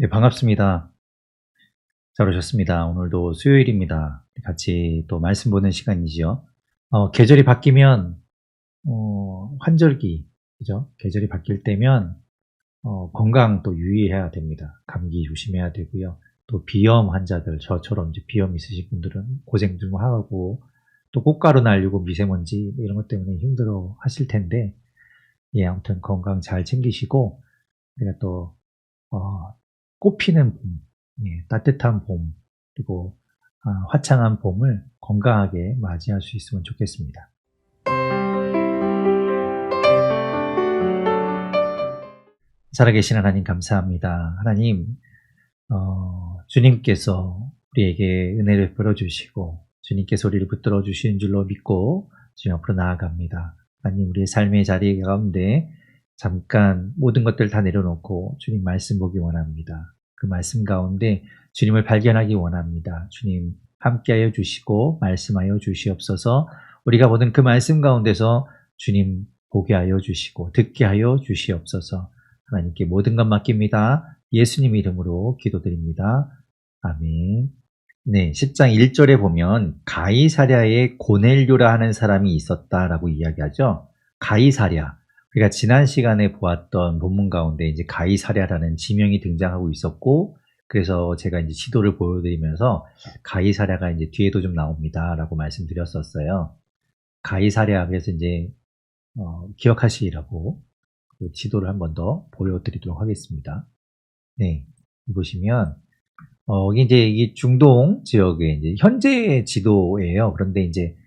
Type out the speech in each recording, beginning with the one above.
네, 반갑습니다. 잘 오셨습니다. 오늘도 수요일입니다. 같이 또 말씀 보는 시간이지요. 계절이 바뀌면, 환절기, 그죠? 계절이 바뀔 때면, 건강 또 유의해야 됩니다. 감기 조심해야 되고요. 또 비염 환자들, 저처럼 이제 비염 있으신 분들은 고생 좀 하고, 또 꽃가루 날리고 미세먼지 뭐 이런 것 때문에 힘들어 하실 텐데, 예, 아무튼 건강 잘 챙기시고, 우리가 또 꽃피는 봄, 예, 따뜻한 봄, 그리고 화창한 봄을 건강하게 맞이할 수 있으면 좋겠습니다. 살아계신 하나님 감사합니다. 하나님, 주님께서 우리에게 은혜를 베풀어 주시고 주님께서 우리를 붙들어 주신 줄로 믿고 주님 앞으로 나아갑니다. 하나님, 우리의 삶의 자리 가운데 잠깐 모든 것들 다 내려놓고 주님 말씀 보기 원합니다. 그 말씀 가운데 주님을 발견하기 원합니다. 주님 함께하여 주시고 말씀하여 주시옵소서. 우리가 보는 그 말씀 가운데서 주님 보게 하여 주시고 듣게 하여 주시옵소서. 하나님께 모든 것 맡깁니다. 예수님 이름으로 기도드립니다. 아멘. 네, 10장 1절에 보면 가이사랴에 고넬료라 하는 사람이 있었다라고 이야기하죠. 가이사랴. 우리가 지난 시간에 보았던 본문 가운데 이제 가이사랴라는 지명이 등장하고 있었고, 그래서 제가 이제 지도를 보여드리면서 가이사랴가 이제 뒤에도 좀 나옵니다라고 말씀드렸었어요. 가이사랴, 그래서 이제 기억하시라고 그 지도를 한 번 더 보여드리도록 하겠습니다. 네, 보시면 이게 이제 이 중동 지역의 이제 현재 지도예요. 그런데 이제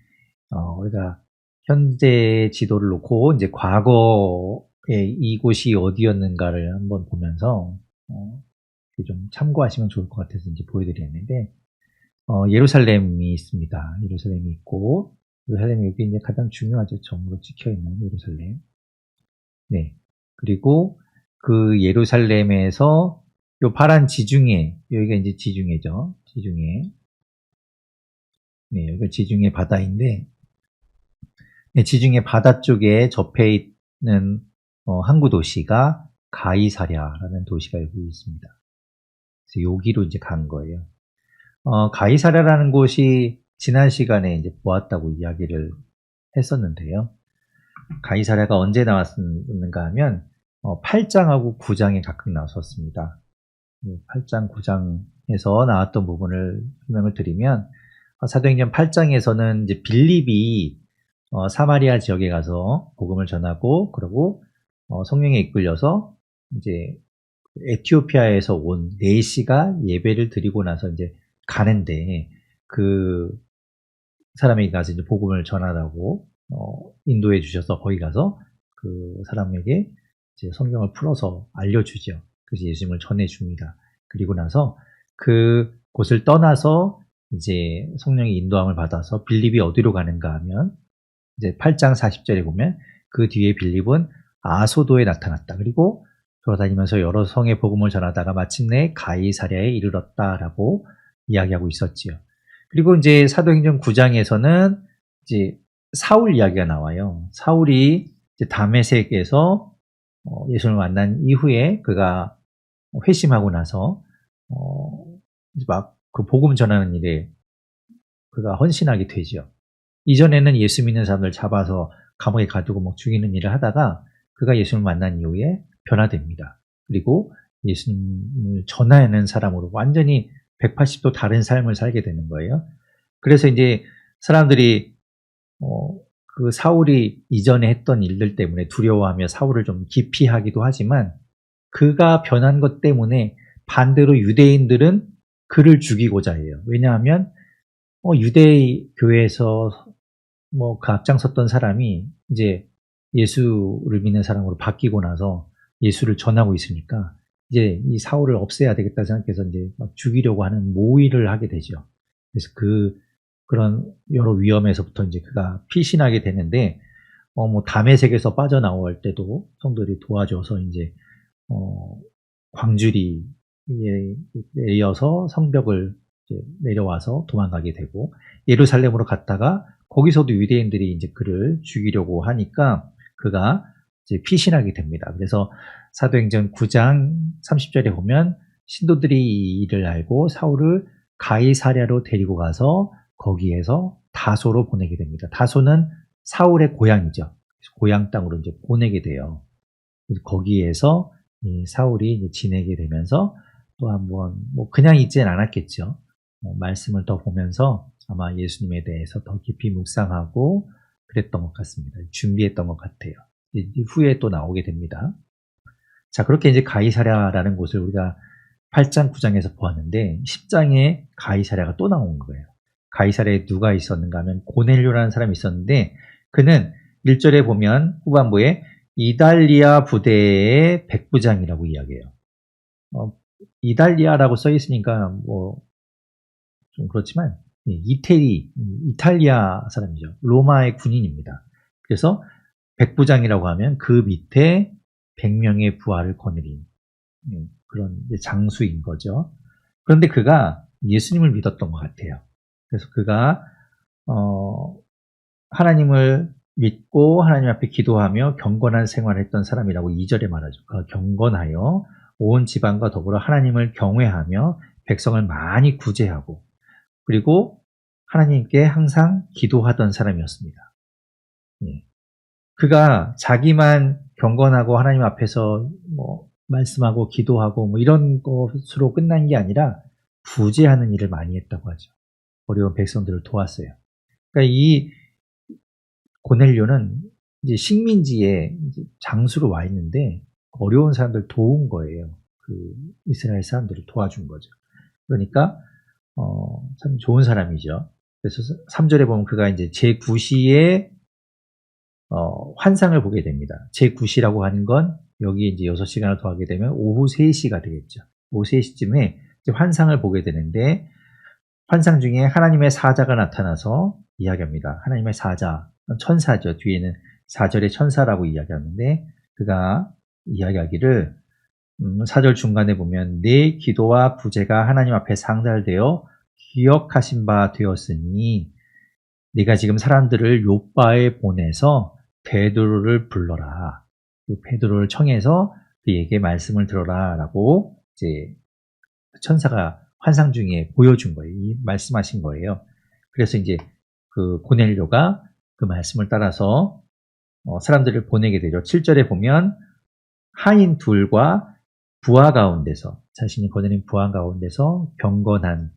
우리가 현재 지도를 놓고 이제 과거에 이곳이 어디였는가를 한번 보면서 좀 참고하시면 좋을 것 같아서 이제 보여드리는데 예루살렘이 있습니다. 예루살렘이 있고 예루살렘이 여기 이제 가장 중요하죠. 점으로 찍혀 있는 예루살렘. 네. 그리고 그 예루살렘에서 요 파란 지중해, 여기가 이제 지중해죠. 지중해. 네, 여기가 지중해 바다인데, 네, 지중해 바다 쪽에 접해 있는 항구 도시가 가이사랴라는 도시가 여기 있습니다. 그래서 여기로 이제 간 거예요. 가이사랴라는 곳이 지난 시간에 이제 보았다고 이야기를 했었는데요. 가이사랴가 언제 나왔는가 하면 8장하고 9장에 각각 나왔었습니다. 8장, 9장에서 나왔던 부분을 설명을 드리면 사도행전 8장에서는 이제 빌립이 사마리아 지역에 가서 복음을 전하고 그리고 성령에 이끌려서 이제 에티오피아에서 온 네시가 예배를 드리고 나서 이제 가는데 그 사람에게 가서 이제 복음을 전하라고 인도해 주셔서 거기 가서 그 사람에게 이제 성경을 풀어서 알려주죠. 그래서 예수님을 전해줍니다. 그리고 나서 그 곳을 떠나서 이제 성령의 인도함을 받아서 빌립이 어디로 가는가 하면 이제 8장 40절에 보면 그 뒤에 빌립은 아소도에 나타났다. 그리고 돌아다니면서 여러 성의 복음을 전하다가 마침내 가이사랴에 이르렀다라고 이야기하고 있었지요. 그리고 이제 사도행전 9장에서는 이제 사울 이야기가 나와요. 사울이 이제 다메섹에서 예수님을 만난 이후에 그가 회심하고 나서 막 그 복음 전하는 일에 그가 헌신하게 되죠. 이전에는 예수 믿는 사람들 잡아서 감옥에 가두고 막 죽이는 일을 하다가 그가 예수님을 만난 이후에 변화됩니다. 그리고 예수님을 전하는 사람으로 완전히 180도 다른 삶을 살게 되는 거예요. 그래서 이제 사람들이 그 사울이 이전에 했던 일들 때문에 두려워하며 사울을 좀 기피하기도 하지만 그가 변한 것 때문에 반대로 유대인들은 그를 죽이고자 해요. 왜냐하면 유대 교회에서 뭐 그 앞장섰던 사람이 이제 예수를 믿는 사람으로 바뀌고 나서 예수를 전하고 있으니까 이제 이 사울을 없애야 되겠다 생각해서 이제 막 죽이려고 하는 모의를 하게 되죠. 그래서 그런 여러 위험에서부터 이제 그가 피신하게 되는데 뭐 다메섹에서 빠져나올 때도 성도들이 도와줘서 이제 광주리에 내려서 성벽을 이제 내려와서 도망가게 되고 예루살렘으로 갔다가 거기서도 유대인들이 이제 그를 죽이려고 하니까 그가 이제 피신하게 됩니다. 그래서 사도행전 9장 30절에 보면 신도들이 이 일을 알고 사울을 가이사랴로 데리고 가서 거기에서 다소로 보내게 됩니다. 다소는 사울의 고향이죠. 고향 땅으로 이제 보내게 돼요. 거기에서 사울이 이제 지내게 되면서 또 한번 뭐 그냥 있지는 않았겠죠. 말씀을 더 보면서 아마 예수님에 대해서 더 깊이 묵상하고 그랬던 것 같습니다. 준비했던 것 같아요. 후에 또 나오게 됩니다. 자, 그렇게 이제 가이사랴라는 곳을 우리가 8장, 9장에서 보았는데 10장에 가이사랴가 또 나온 거예요. 가이사랴에 누가 있었는가 하면 고넬료라는 사람이 있었는데 그는 1절에 보면 후반부에 이달리아 부대의 백부장이라고 이야기해요. 이달리아라고 써 있으니까 뭐 좀 그렇지만 이탈리아 사람이죠. 로마의 군인입니다. 그래서 백부장이라고 하면 그 밑에 100명의 부하를 거느린 그런 장수인 거죠. 그런데 그가 예수님을 믿었던 것 같아요. 그래서 그가 하나님을 믿고 하나님 앞에 기도하며 경건한 생활을 했던 사람이라고 2절에 말하죠. 그가 경건하여 온 지방과 더불어 하나님을 경외하며 백성을 많이 구제하고 그리고 하나님께 항상 기도하던 사람이었습니다. 그가 자기만 경건하고 하나님 앞에서 뭐 말씀하고 기도하고 뭐 이런 것으로 끝난 게 아니라 구제하는 일을 많이 했다고 하죠. 어려운 백성들을 도왔어요. 그러니까 이 고넬료는 이제 식민지에 이제 장수로 와 있는데 어려운 사람들 도운 거예요. 그 이스라엘 사람들을 도와준 거죠. 그러니까 참 좋은 사람이죠. 그래서 3절에 보면 그가 이제 제9시에 환상을 보게 됩니다. 제9시라고 하는 건 여기 이제 6시간을 더하게 되면 오후 3시가 되겠죠. 오후 3시쯤에 이제 환상을 보게 되는데 환상 중에 하나님의 사자가 나타나서 이야기합니다. 하나님의 사자, 천사죠. 뒤에는 4절의 천사라고 이야기하는데 그가 이야기하기를 4절 중간에 보면 내 기도와 구제가 하나님 앞에 상달되어 기억하신 바 되었으니 네가 지금 사람들을 요바에 보내서 베드로를 불러라. 베드로를 청해서 그에게 말씀을 들어라 라고 이제 천사가 환상 중에 보여준 거예요. 말씀하신 거예요. 그래서 이제 그 고넬료가 그 말씀을 따라서 사람들을 보내게 되죠. 7절에 보면 하인 둘과 부하 가운데서 자신이 거느린 부하 가운데서 경건한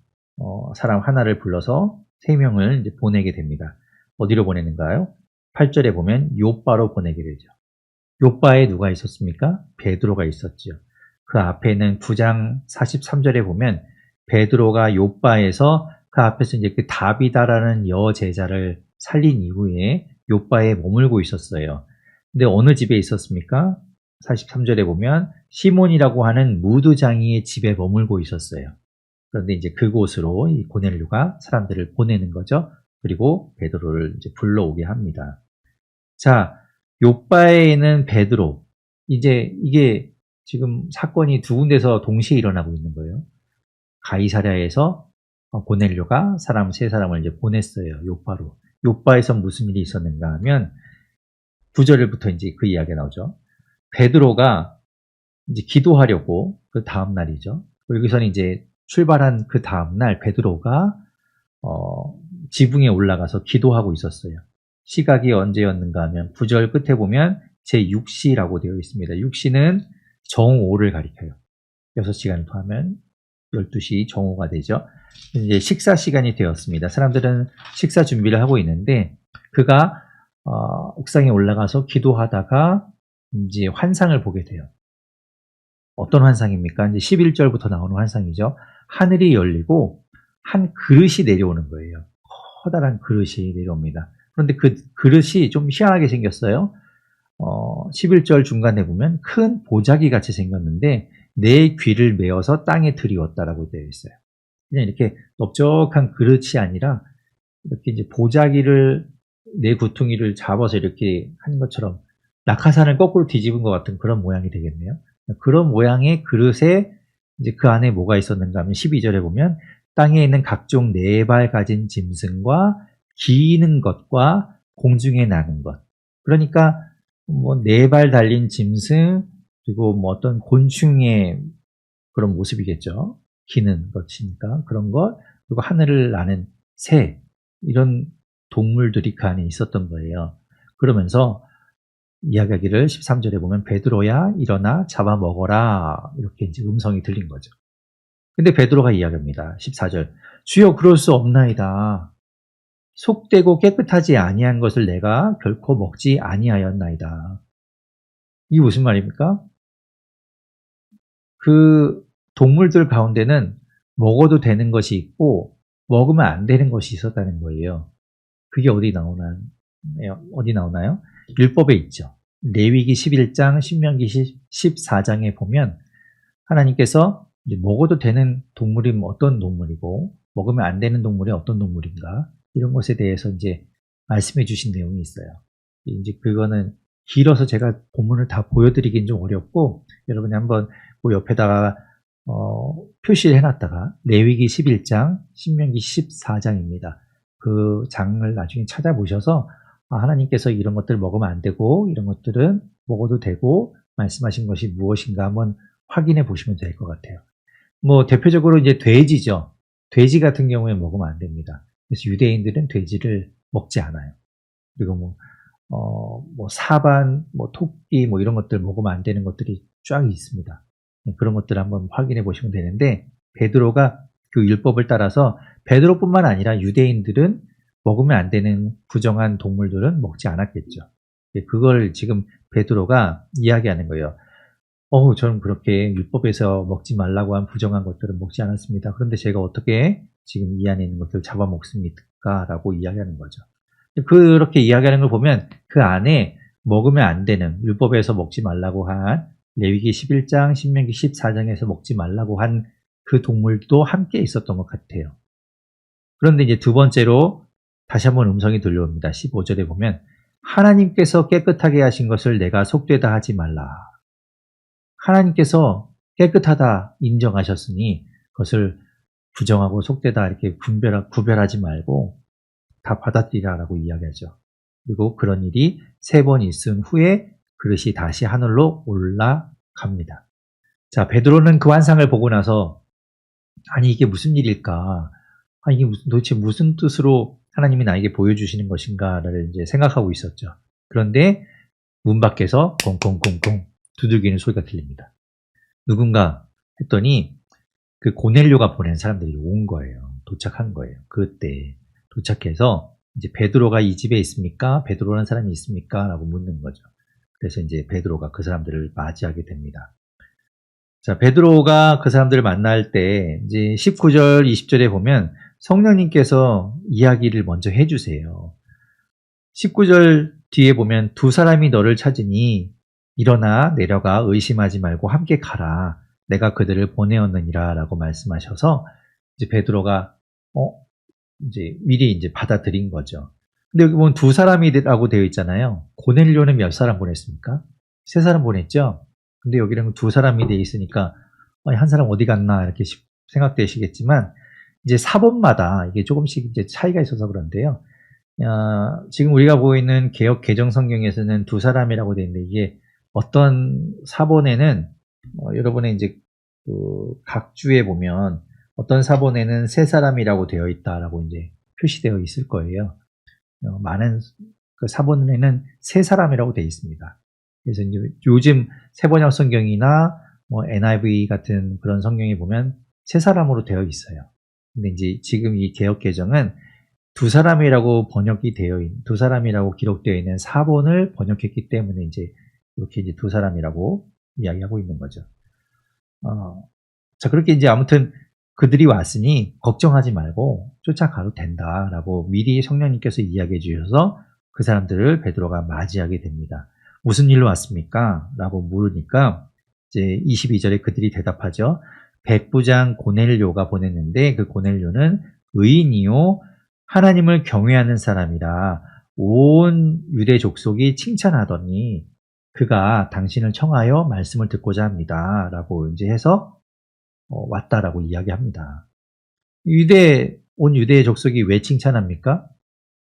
사람 하나를 불러서 3명을 이제 보내게 됩니다. 어디로 보내는가요? 8절에 보면 요바로 보내게 되죠. 요바에 누가 있었습니까? 베드로가 있었죠. 그 앞에는 9장 43절에 보면 베드로가 요바에서 그 앞에서 이제 그 다비다라는 여제자를 살린 이후에 요바에 머물고 있었어요. 근데 어느 집에 있었습니까? 43절에 보면 시몬이라고 하는 무두장이의 집에 머물고 있었어요. 그런데 이제 그곳으로 이 고넬료가 사람들을 보내는 거죠. 그리고 베드로를 이제 불러오게 합니다. 자, 요바에 있는 베드로. 이제 이게 지금 사건이 두 군데서 동시에 일어나고 있는 거예요. 가이사랴에서 고넬료가 사람 3사람을 이제 보냈어요. 요바로. 요바에서 무슨 일이 있었는가 하면 9절부터 이제 그 이야기가 나오죠. 베드로가 이제 기도하려고 그 다음 날이죠. 여기서는 이제 출발한 그 다음 날 베드로가 지붕에 올라가서 기도하고 있었어요. 시각이 언제였는가 하면 9절 끝에 보면 제6시라고 되어 있습니다. 6시는 정오를 가리켜요. 6시간을 더하면 12시 정오가 되죠. 이제 식사 시간이 되었습니다. 사람들은 식사 준비를 하고 있는데 그가 옥상에 올라가서 기도하다가 이제 환상을 보게 돼요. 어떤 환상입니까? 이제 11절부터 나오는 환상이죠. 하늘이 열리고 한 그릇이 내려오는 거예요. 커다란 그릇이 내려옵니다. 그런데 그 그릇이 좀 희한하게 생겼어요. 11절 중간에 보면 큰 보자기 같이 생겼는데 내 귀를 메어서 땅에 들이웠다라고 되어 있어요. 그냥 이렇게 넓적한 그릇이 아니라 이렇게 이제 보자기를 내 구퉁이를 잡아서 이렇게 하는 것처럼 낙하산을 거꾸로 뒤집은 것 같은 그런 모양이 되겠네요. 그런 모양의 그릇에 이제 그 안에 뭐가 있었는가 하면 12절에 보면 땅에 있는 각종 4발 가진 짐승과 기는 것과 공중에 나는 것. 그러니까 뭐 4발 달린 짐승 그리고 뭐 어떤 곤충의 그런 모습이겠죠. 기는 것이니까 그런 것, 그리고 하늘을 나는 새, 이런 동물들이 그 안에 있었던 거예요. 그러면서 이야기하기를 13절에 보면 베드로야 일어나 잡아먹어라, 이렇게 이제 음성이 들린 거죠. 근데 베드로가 이야기합니다. 14절, 주여 그럴 수 없나이다. 속되고 깨끗하지 아니한 것을 내가 결코 먹지 아니하였나이다. 이게 무슨 말입니까? 그 동물들 가운데는 먹어도 되는 것이 있고 먹으면 안 되는 것이 있었다는 거예요. 그게 어디 나오나요? 율법에 있죠. 레위기 11장, 신명기 14장에 보면 하나님께서 이제 먹어도 되는 동물이 어떤 동물이고 먹으면 안 되는 동물이 어떤 동물인가, 이런 것에 대해서 이제 말씀해 주신 내용이 있어요. 이제 그거는 길어서 제가 본문을 다 보여드리긴 좀 어렵고, 여러분이 한번 그 옆에다가 표시를 해놨다가 레위기 11장, 신명기 14장입니다. 그 장을 나중에 찾아보셔서 하나님께서 이런 것들을 먹으면 안 되고 이런 것들은 먹어도 되고 말씀하신 것이 무엇인가 한번 확인해 보시면 될 것 같아요. 뭐 대표적으로 이제 돼지죠. 돼지 같은 경우에 먹으면 안 됩니다. 그래서 유대인들은 돼지를 먹지 않아요. 그리고 뭐 사반, 뭐 토끼, 뭐 이런 것들 먹으면 안 되는 것들이 쫙 있습니다. 그런 것들을 한번 확인해 보시면 되는데, 베드로가 그 율법을 따라서 베드로뿐만 아니라 유대인들은 먹으면 안 되는 부정한 동물들은 먹지 않았겠죠. 그걸 지금 베드로가 이야기하는 거예요. 저는 그렇게 율법에서 먹지 말라고 한 부정한 것들은 먹지 않았습니다. 그런데 제가 어떻게 지금 이 안에 있는 것들을 잡아먹습니까? 라고 이야기하는 거죠. 그렇게 이야기하는 걸 보면 그 안에 먹으면 안 되는, 율법에서 먹지 말라고 한 레위기 11장, 신명기 14장에서 먹지 말라고 한 그 동물도 함께 있었던 것 같아요. 그런데 이제 두 번째로 다시 한번 음성이 들려옵니다. 15절에 보면 하나님께서 깨끗하게 하신 것을 내가 속되다 하지 말라. 하나님께서 깨끗하다 인정하셨으니 그것을 부정하고 속되다 이렇게 구별하지 말고 다 받아들이라라고 이야기하죠. 그리고 그런 일이 3번 있은 후에 그릇이 다시 하늘로 올라갑니다. 자, 베드로는 그 환상을 보고 나서 아니 이게 무슨 일일까? 이게 도대체 무슨 뜻으로 하나님이 나에게 보여주시는 것인가를 이제 생각하고 있었죠. 그런데 문 밖에서 콩콩콩콩 두들기는 소리가 들립니다. 누군가 했더니 그 고넬료가 보낸 사람들이 온 거예요. 도착한 거예요. 그때 도착해서 이제 베드로가 이 집에 있습니까? 베드로라는 사람이 있습니까? 라고 묻는 거죠. 그래서 이제 베드로가 그 사람들을 맞이하게 됩니다. 자, 베드로가 그 사람들을 만날 때 이제 19절, 20절에 보면 성령님께서 이야기를 먼저 해주세요. 19절 뒤에 보면 두 사람이 너를 찾으니 일어나 내려가 의심하지 말고 함께 가라. 내가 그들을 보내었느니라 라고 말씀하셔서 이제 베드로가 이제 미리 이제 받아들인 거죠. 근데 여기 보면 두 사람이라고 되어 있잖아요. 고넬료는 몇 사람 보냈습니까? 3사람 보냈죠? 근데 여기는 두 사람이 되어 있으니까 한 사람 어디 갔나 이렇게 생각되시겠지만 이제 사본마다 이게 조금씩 이제 차이가 있어서 그런데요. 지금 우리가 보이는 개역 개정 성경에서는 두 사람이라고 되어 있는데 이게 어떤 사본에는 여러분의 이제 각 주에 보면 어떤 사본에는 3사람이라고 되어 있다라고 이제 표시되어 있을 거예요. 많은 그 사본에는 3사람이라고 되어 있습니다. 그래서 이제 요즘 세번역 성경이나 뭐 NIV 같은 그런 성경에 보면 3사람으로 되어 있어요. 근데 이제 지금 이 개역 개정은 두 사람이라고 두 사람이라고 기록되어 있는 사본을 번역했기 때문에 이제 이렇게 이제 두 사람이라고 이야기하고 있는 거죠. 자, 그렇게 이제 아무튼 그들이 왔으니 걱정하지 말고 쫓아가도 된다라고 미리 성령님께서 이야기해 주셔서 그 사람들을 베드로가 맞이하게 됩니다. 무슨 일로 왔습니까? 라고 물으니까 이제 22절에 그들이 대답하죠. 백부장 고넬료가 보냈는데 그 고넬료는 의인이요 하나님을 경외하는 사람이라 온 유대 족속이 칭찬하더니 그가 당신을 청하여 말씀을 듣고자 합니다. 라고 이제 해서 왔다라고 이야기합니다. 온 유대의 족속이 왜 칭찬합니까?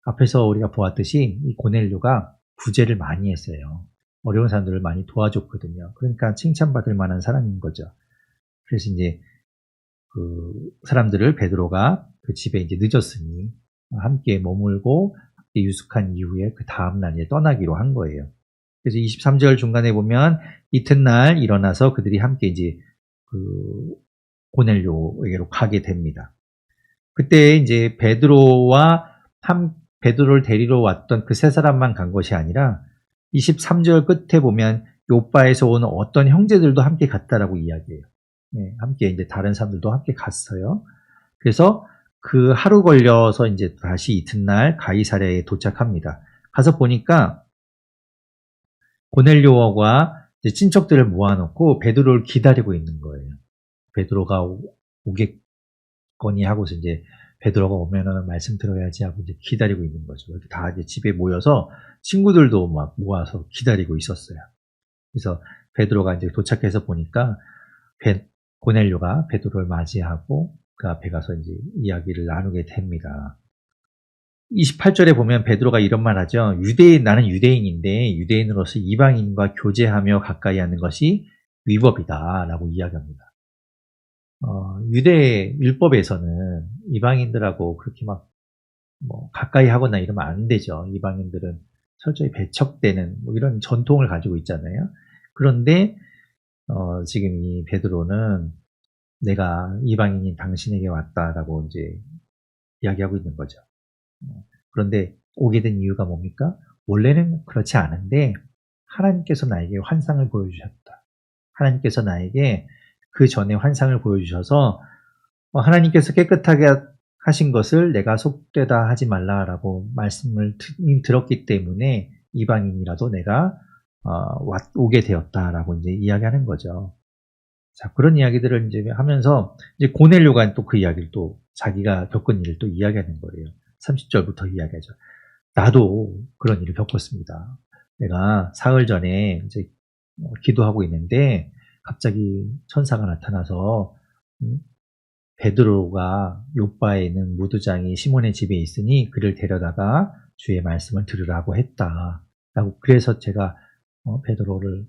앞에서 우리가 보았듯이 이 고넬료가 구제를 많이 했어요. 어려운 사람들을 많이 도와줬거든요. 그러니까 칭찬받을 만한 사람인 거죠. 그래서 이제 그 사람들을 베드로가 그 집에 이제 늦었으니 함께 머물고 유숙한 이후에 그 다음날 이제 떠나기로 한 거예요. 그래서 23절 중간에 보면 이튿날 일어나서 그들이 함께 이제 그 고넬료에게로 가게 됩니다. 그때 이제 베드로를 데리러 왔던 그 세 사람만 간 것이 아니라 23절 끝에 보면 요바에서 온 어떤 형제들도 함께 갔다라고 이야기해요. 네, 함께 이제 다른 사람들도 함께 갔어요. 그래서 그 하루 걸려서 이제 다시 이튿날 가이사랴에 도착합니다. 가서 보니까 고넬료와 친척들을 모아놓고 베드로를 기다리고 있는 거예요. 베드로가 오겠거니 하고서 이제 베드로가 오면은 말씀 들어야지 하고 이제 기다리고 있는 거죠. 이렇게 다 이제 집에 모여서 친구들도 막 모아서 기다리고 있었어요. 그래서 베드로가 이제 도착해서 보니까 고넬료가 베드로를 맞이하고 그 앞에 가서 이제 이야기를 나누게 됩니다. 28절에 보면 베드로가 이런 말 하죠. 나는 유대인인데 유대인으로서 이방인과 교제하며 가까이 하는 것이 위법이다 라고 이야기합니다. 유대 율법에서는 이방인들하고 그렇게 막 가까이 하거나 이러면 안 되죠. 이방인들은 철저히 배척되는 이런 전통을 가지고 있잖아요. 그런데 지금 이 베드로는 내가 이방인인 당신에게 왔다라고 이제 이야기하고 있는 거죠. 그런데 오게 된 이유가 뭡니까? 원래는 그렇지 않은데 하나님께서 나에게 환상을 보여주셨다. 하나님께서 나에게 그 전에 환상을 보여주셔서 하나님께서 깨끗하게 하신 것을 내가 속되다 하지 말라라고 말씀을 들었기 때문에 이방인이라도 내가 오게 되었다라고 이제 이야기하는 거죠. 자, 그런 이야기들을 이제 하면서 이제 고넬료가 또 그 이야기를 또 자기가 겪은 일을 또 이야기하는 거예요. 30절부터 이야기하죠. 나도 그런 일을 겪었습니다. 내가 사흘 전에 이제 기도하고 있는데 갑자기 천사가 나타나서 베드로가 요바에 있는 무두장이 시몬의 집에 있으니 그를 데려다가 주의 말씀을 들으라고 했다. 라고 그래서 제가 베드로를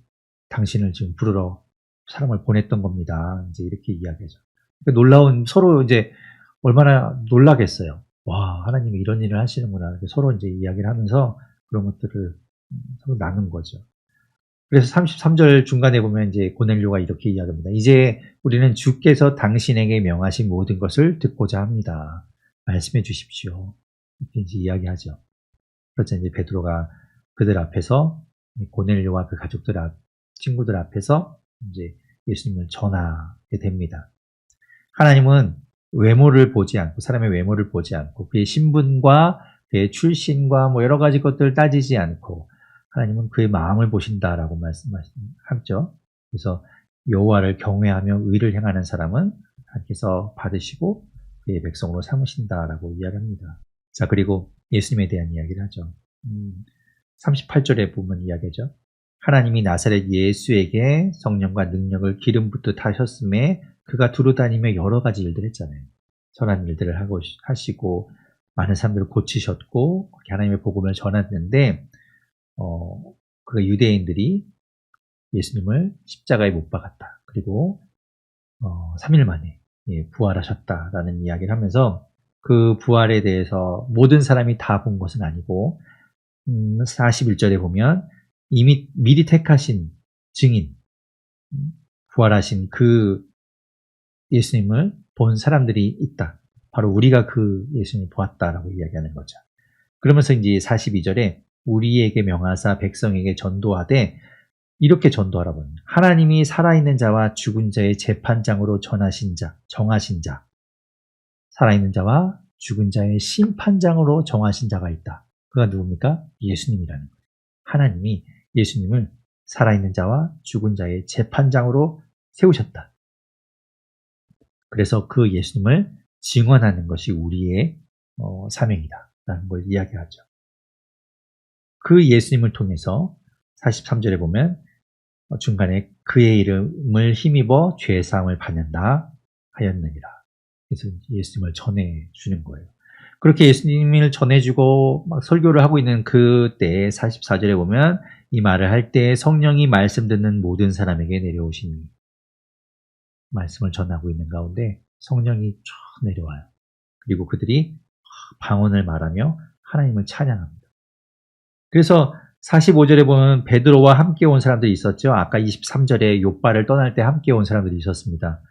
당신을 지금 부르러 사람을 보냈던 겁니다. 이제 이렇게 이야기하죠. 놀라운 서로 이제 얼마나 놀라겠어요. 와, 하나님이 이런 일을 하시는구나. 서로 이제 이야기를 하면서 그런 것들을 서로 나눈 거죠. 그래서 33절 중간에 보면 이제 고넬료가 이렇게 이야기합니다. 이제 우리는 주께서 당신에게 명하신 모든 것을 듣고자 합니다. 말씀해 주십시오. 이렇게 이제 이야기하죠. 그래서 이제 베드로가 그들 앞에서 고넬료와 그 친구들 앞에서 이제 예수님을 전하게 됩니다. 하나님은 외모를 보지 않고 사람의 외모를 보지 않고 그의 신분과 그의 출신과 여러 가지 것들을 따지지 않고 하나님은 그의 마음을 보신다라고 말씀하죠. 그래서 여호와를 경외하며 의를 행하는 사람은 하나님께서 받으시고 그의 백성으로 삼으신다라고 이야기합니다. 자, 그리고 예수님에 대한 이야기를 하죠. 38절에 보면 이야기죠. 하나님이 나사렛 예수에게 성령과 능력을 기름 붓듯 하셨음에 그가 두루다니며 여러 가지 일들을 했잖아요. 선한 일들을 하시고 많은 사람들을 고치셨고 그렇게 하나님의 복음을 전했는데 그 유대인들이 예수님을 십자가에 못 박았다. 그리고 3일 만에 부활하셨다라는 이야기를 하면서 그 부활에 대해서 모든 사람이 다 본 것은 아니고 41절에 보면 이미 미리 택하신 증인, 부활하신 그 예수님을 본 사람들이 있다. 바로 우리가 그 예수님을 보았다라고 이야기하는 거죠. 그러면서 이제 42절에 우리에게 명하사 백성에게 전도하되 이렇게 전도하라고 합니다. 하나님이 살아있는 자와 죽은 자의 재판장으로 정하신 자, 살아있는 자와 죽은 자의 심판장으로 정하신 자가 있다. 그가 누굽니까? 예수님이라는 거예요. 하나님이 예수님을 살아있는 자와 죽은 자의 재판장으로 세우셨다. 그래서 그 예수님을 증언하는 것이 우리의 사명이다 라는 걸 이야기하죠. 그 예수님을 통해서 43절에 보면 중간에 그의 이름을 힘입어 죄사함을 받는다 하였느니라. 그래서 예수님을 전해주는 거예요. 그렇게 예수님을 전해주고 막 설교를 하고 있는 그때 44절에 보면 이 말을 할 때 성령이 말씀 듣는 모든 사람에게 내려오시니 말씀을 전하고 있는 가운데 성령이 쫙 내려와요. 그리고 그들이 방언을 말하며 하나님을 찬양합니다. 그래서 45절에 보면 베드로와 함께 온 사람들이 있었죠. 아까 23절에 욥바를 떠날 때 함께 온 사람들이 있었습니다.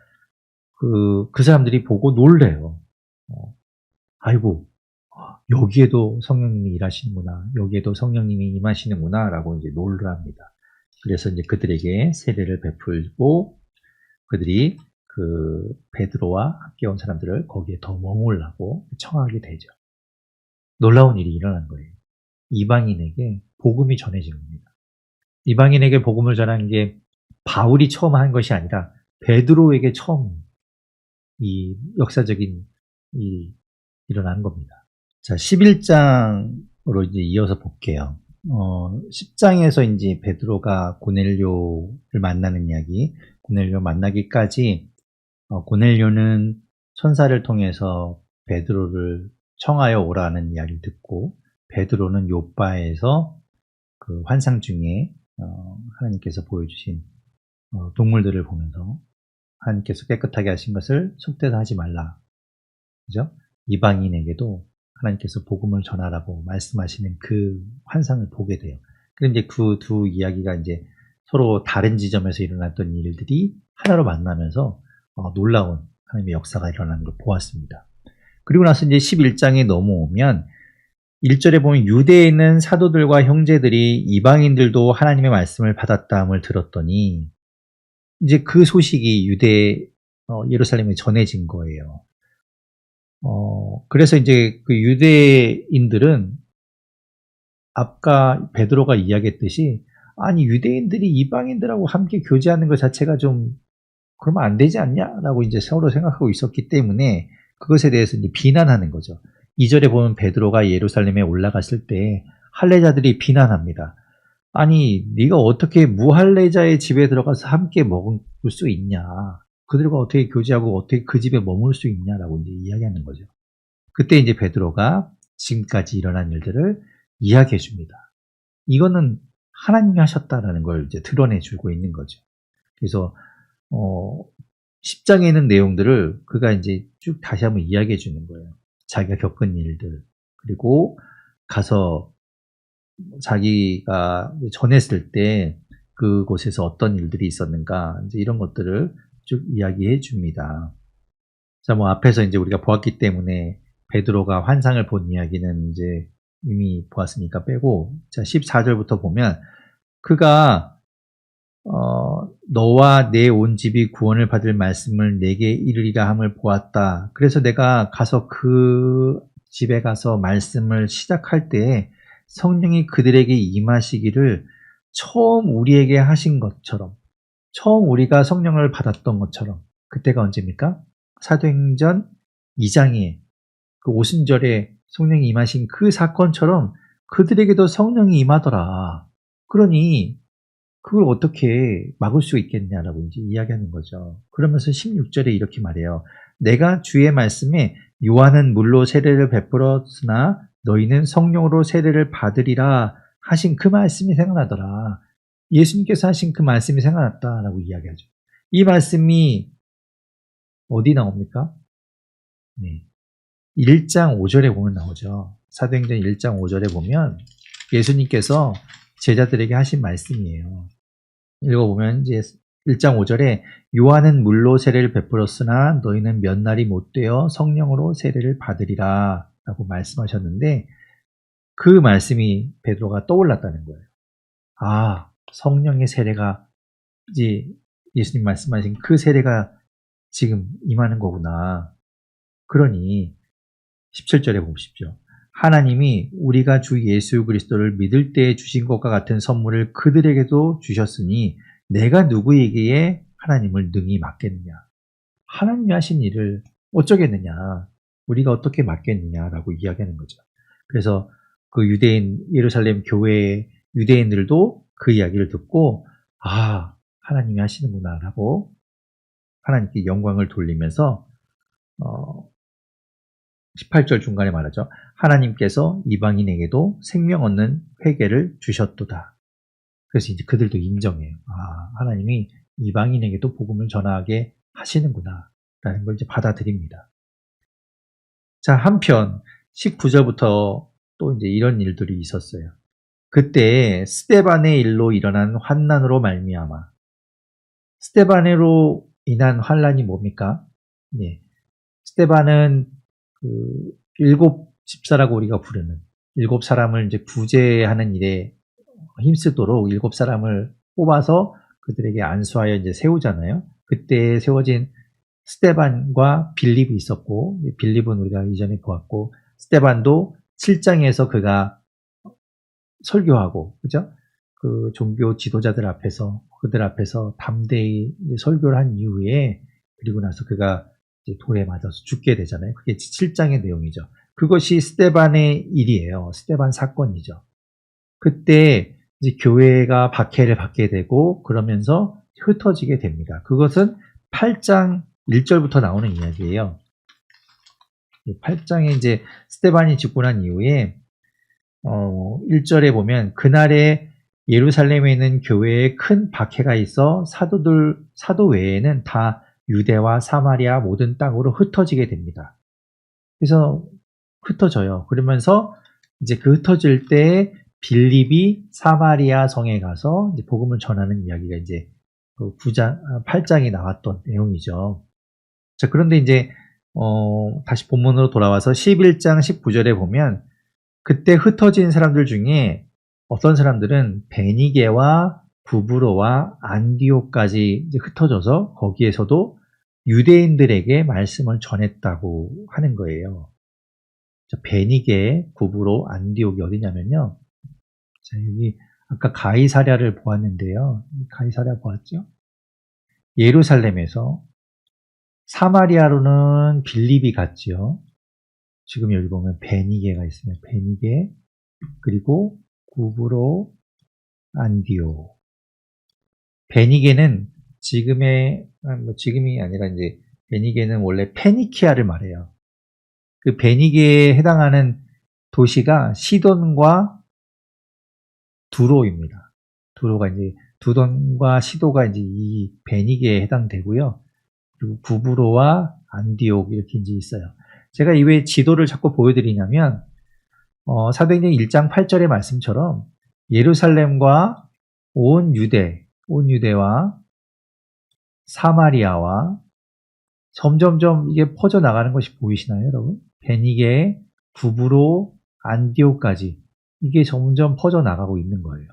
그 사람들이 보고 놀래요. 아이고, 여기에도 성령님이 일하시는구나. 여기에도 성령님이 임하시는구나. 라고 이제 놀랍니다. 그래서 이제 그들에게 세례를 베풀고 그들이 그 베드로와 함께 온 사람들을 거기에 더 머물라고 청하게 되죠. 놀라운 일이 일어난 거예요. 이방인에게 복음이 전해진 겁니다. 이방인에게 복음을 전한 게 바울이 처음 한 것이 아니라 베드로에게 처음 이 역사적인 일이 일어난 겁니다. 자, 11장으로 이제 이어서 볼게요. 10장에서 이제 베드로가 고넬료를 만나는 이야기, 고넬료 만나기까지 고넬료는 천사를 통해서 베드로를 청하여 오라는 이야기를 듣고 베드로는 욥바에서 그 환상 중에 하나님께서 보여주신 동물들을 보면서 하나님께서 깨끗하게 하신 것을 속되다 하지 말라. 그죠? 이방인에게도 하나님께서 복음을 전하라고 말씀하시는 그 환상을 보게 돼요. 그런데 그 두 이야기가 이제 서로 다른 지점에서 일어났던 일들이 하나로 만나면서 놀라운 하나님의 역사가 일어나는 걸 보았습니다. 그리고 나서 이제 11장에 넘어오면 1절에 보면 유대에 있는 사도들과 형제들이 이방인들도 하나님의 말씀을 받았다함을 들었더니 이제 그 소식이 예루살렘에 전해진 거예요. 그래서 이제 그 유대인들은 아까 베드로가 이야기했듯이 아니 유대인들이 이방인들하고 함께 교제하는 것 자체가 좀 그러면 안 되지 않냐라고 이제 서로 생각하고 있었기 때문에 그것에 대해서 이제 비난하는 거죠. 2절에 보면 베드로가 예루살렘에 올라갔을 때 할례자들이 비난합니다. 아니 네가 어떻게 무할례자의 집에 들어가서 함께 먹을 수 있냐. 그들과 어떻게 교제하고 어떻게 그 집에 머물 수 있냐라고 이제 이야기하는 거죠. 그때 이제 베드로가 지금까지 일어난 일들을 이야기해 줍니다. 이거는 하나님이 하셨다라는 걸 이제 드러내 주고 있는 거죠. 그래서 10장에 있는 내용들을 그가 이제 쭉 다시 한번 이야기해 주는 거예요. 자기가 겪은 일들, 그리고 가서 자기가 전했을 때 그곳에서 어떤 일들이 있었는가, 이제 이런 것들을 쭉 이야기해 줍니다. 자, 뭐 앞에서 이제 우리가 보았기 때문에 베드로가 환상을 본 이야기는 이제 이미 보았으니까 빼고, 자, 14절부터 보면 그가 너와 내 온 집이 구원을 받을 말씀을 내게 이르리라 함을 보았다. 그래서 내가 가서 그 집에 가서 말씀을 시작할 때 성령이 그들에게 임하시기를 처음 우리에게 하신 것처럼, 처음 우리가 성령을 받았던 것처럼, 그때가 언제입니까? 사도행전 2장에 그 오순절에 성령이 임하신 그 사건처럼 그들에게도 성령이 임하더라. 그러니 그걸 어떻게 막을 수 있겠냐라고 이제 이야기하는 거죠. 그러면서 16절에 이렇게 말해요. 내가 주의 말씀에 요한은 물로 세례를 베풀었으나 너희는 성령으로 세례를 받으리라 하신 그 말씀이 생각나더라. 예수님께서 하신 그 말씀이 생각났다라고 이야기하죠. 이 말씀이 어디 나옵니까? 네. 1장 5절에 보면 나오죠. 사도행전 1장 5절에 보면 예수님께서 제자들에게 하신 말씀이에요. 읽어보면 이제 1장 5절에 요한은 물로 세례를 베풀었으나 너희는 몇 날이 못 되어 성령으로 세례를 받으리라 라고 말씀하셨는데 그 말씀이 베드로가 떠올랐다는 거예요. 아, 성령의 세례가 이제 예수님 말씀하신 그 세례가 지금 임하는 거구나. 그러니 17절에 보십시오. 하나님이 우리가 주 예수 그리스도를 믿을 때에 주신 것과 같은 선물을 그들에게도 주셨으니 내가 누구에게 하나님을 능히 맡겠느냐. 하나님이 하신 일을 어쩌겠느냐. 우리가 어떻게 맡겠느냐라고 이야기하는 거죠. 그래서 그 예루살렘 교회의 유대인들도 그 이야기를 듣고 아, 하나님이 하시는구나 라고 하나님께 영광을 돌리면서 18절 중간에 말하죠. 하나님께서 이방인에게도 생명 얻는 회개를 주셨도다. 그래서 이제 그들도 인정해요. 아, 하나님이 이방인에게도 복음을 전하게 하시는구나 라는 걸 이제 받아들입니다. 자, 한편 19절부터 또 이제 이런 일들이 있었어요. 그때 스데반의 일로 일어난 환난으로 말미암아. 스데반으로 인한 환난이 뭡니까? 네. 스데반은 그 일곱 집사라고 우리가 부르는 일곱 사람을 이제 구제하는 일에 힘쓰도록 일곱 사람을 뽑아서 그들에게 안수하여 이제 세우잖아요. 그때 세워진 스데반과 빌립이 있었고, 빌립은 우리가 이전에 보았고, 스데반도 7장에서 그가 설교하고, 그죠? 그 종교 지도자들 앞에서, 그들 앞에서 담대히 설교를 한 이후에, 그리고 나서 그가 이제 돌에 맞아서 죽게 되잖아요. 그게 7장의 내용이죠. 그것이 스데반의 일이에요. 스데반 사건이죠. 그때 이제 교회가 박해를 받게 되고, 그러면서 흩어지게 됩니다. 그것은 8장 1절부터 나오는 이야기예요. 8장에 이제 스데반이 죽고 난 이후에 1절에 보면 그날에 예루살렘에 있는 교회에 큰 박해가 있어 사도 외에는 다 유대와 사마리아 모든 땅으로 흩어지게 됩니다. 그래서 흩어져요. 그러면서 이제 그 흩어질 때 빌립이 사마리아 성에 가서 이제 복음을 전하는 이야기가 이제 8장에 나왔던 내용이죠. 자, 그런데 이제 다시 본문으로 돌아와서 11장 19절에 보면 그때 흩어진 사람들 중에 어떤 사람들은 베니게와 구브로와 안디옥까지 이제 흩어져서 거기에서도 유대인들에게 말씀을 전했다고 하는 거예요. 자, 베니게, 구브로, 안디옥이 어디냐면요. 자, 여기 아까 가이사랴를 보았는데요. 가이사랴 보았죠? 예루살렘에서 사마리아로는 빌립이 갔지요. 지금 여기 보면 베니게가 있으면 베니게, 그리고 구브로, 안디오. 베니게는 지금이 아니라 이제 베니게는 원래 페니키아를 말해요. 그 베니게에 해당하는 도시가 시돈과 두로입니다. 두로가 이제 두돈과 시도가 이제 이 베니게에 해당되고요. 그리고 구브로와 안디옥 이렇게 이제 있어요. 제가 이 왜 지도를 자꾸 보여드리냐면 사도행전 1장 8절의 말씀처럼 예루살렘과 온 유대와 사마리아와 점점점 이게 퍼져나가는 것이 보이시나요, 여러분? 베니게, 구브로, 안디옥까지 이게 점점 퍼져나가고 있는 거예요.